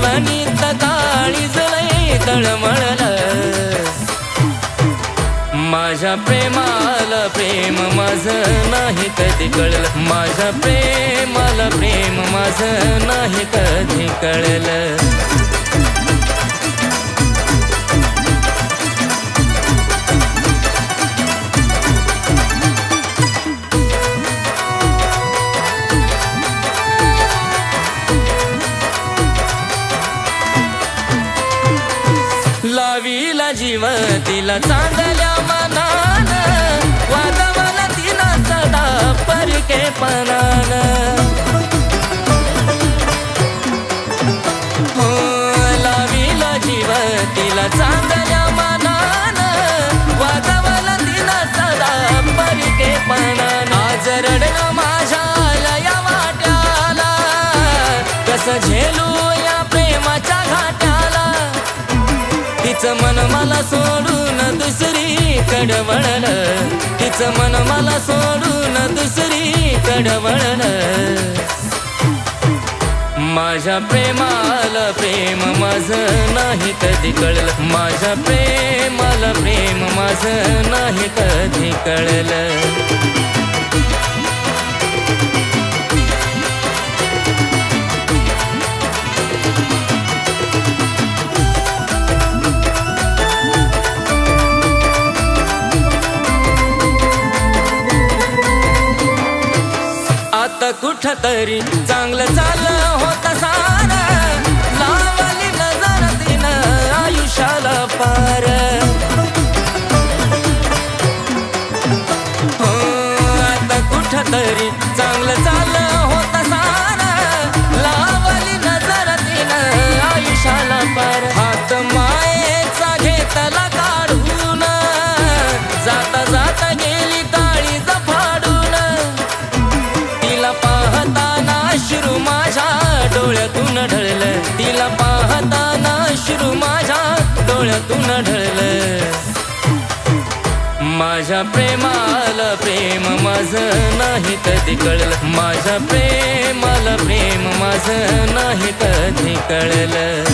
जवनीत काळीज लय तळमळलं माझ्या प्रेमाला प्रेम माझं नाही कधी कळलं माझ्या प्रेमाला प्रेम माझं नाही कधी कळलं लावीला जीव तिला चांगल्या मनानं वाजवला तिला सदा परकेपणानं हो लावीला जीव तिला चांगल्या मनानं वाजवला तिला सदा परकेपणानं आज रडणं माझ्या लया वाट्याला कसं झेलू या प्रेमाच्या घाट्याला तिचं मन मला सोडून दुसरीकडं वळलं तिचं मन मला सोडून दुसरीकडं वळलं माझ्या प्रेमाला प्रेम माझं नाही कधी कळलं माझ्या प्रेमाला प्रेम माझं नाही कधी कळलं आता कुठं तरी चांगलं चाललं होतं सारं लावली नजर तिनं आयुष्याला पार हो आता कुठं तरी चांगलं चाललं होतं सारं लावली नजर तिनं आयुष्याला पार हात मायेचा घेतला काढून जाता जाता गेली काळीज फाडून पाहताना अश्रू माझ्या डोळ्यातून ढळलं तिला पाहताना अश्रू माझ्या डोळ्यातून ढळलं माझ्या प्रेमाला प्रेम माझं नाही कधी कळलं माझ्या प्रेमाला प्रेम माझं नाही कधी कळलं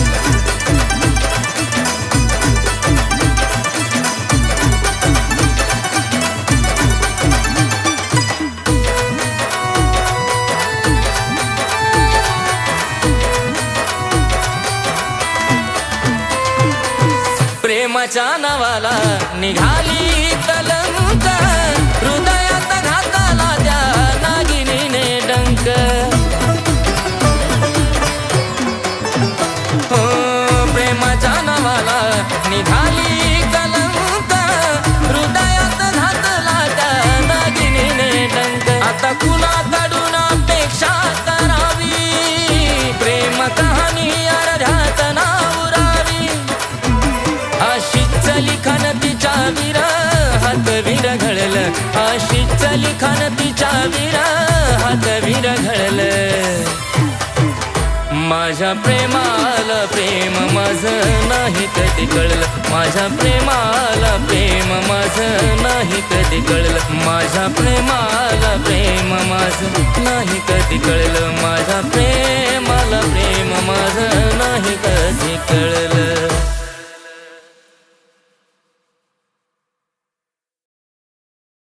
प्रेमाच्या नावाला निघाली कलंक हृदयात घातला त्या नागिनीने डंक हो प्रेमाच्या नावाला निघाली कलंक हृदयात घातला त्या नागिनीने डंक आता कुणाकडून अपेक्षा करावी प्रेम कहाणी अर्ध्यात नावरावी आशीच लिखाण तिच्या विरहात विरघळलं आशीच लिखाण तिच्या विरहात विरघळलं माझ्या प्रेमाला प्रेम माझं नाही कधी कळलं माझ्या प्रेमाला प्रेम माझं नाही कधी कळलं माझ्या प्रेमाला प्रेम माझं नाही कधी कळलं माझ्या प्रेम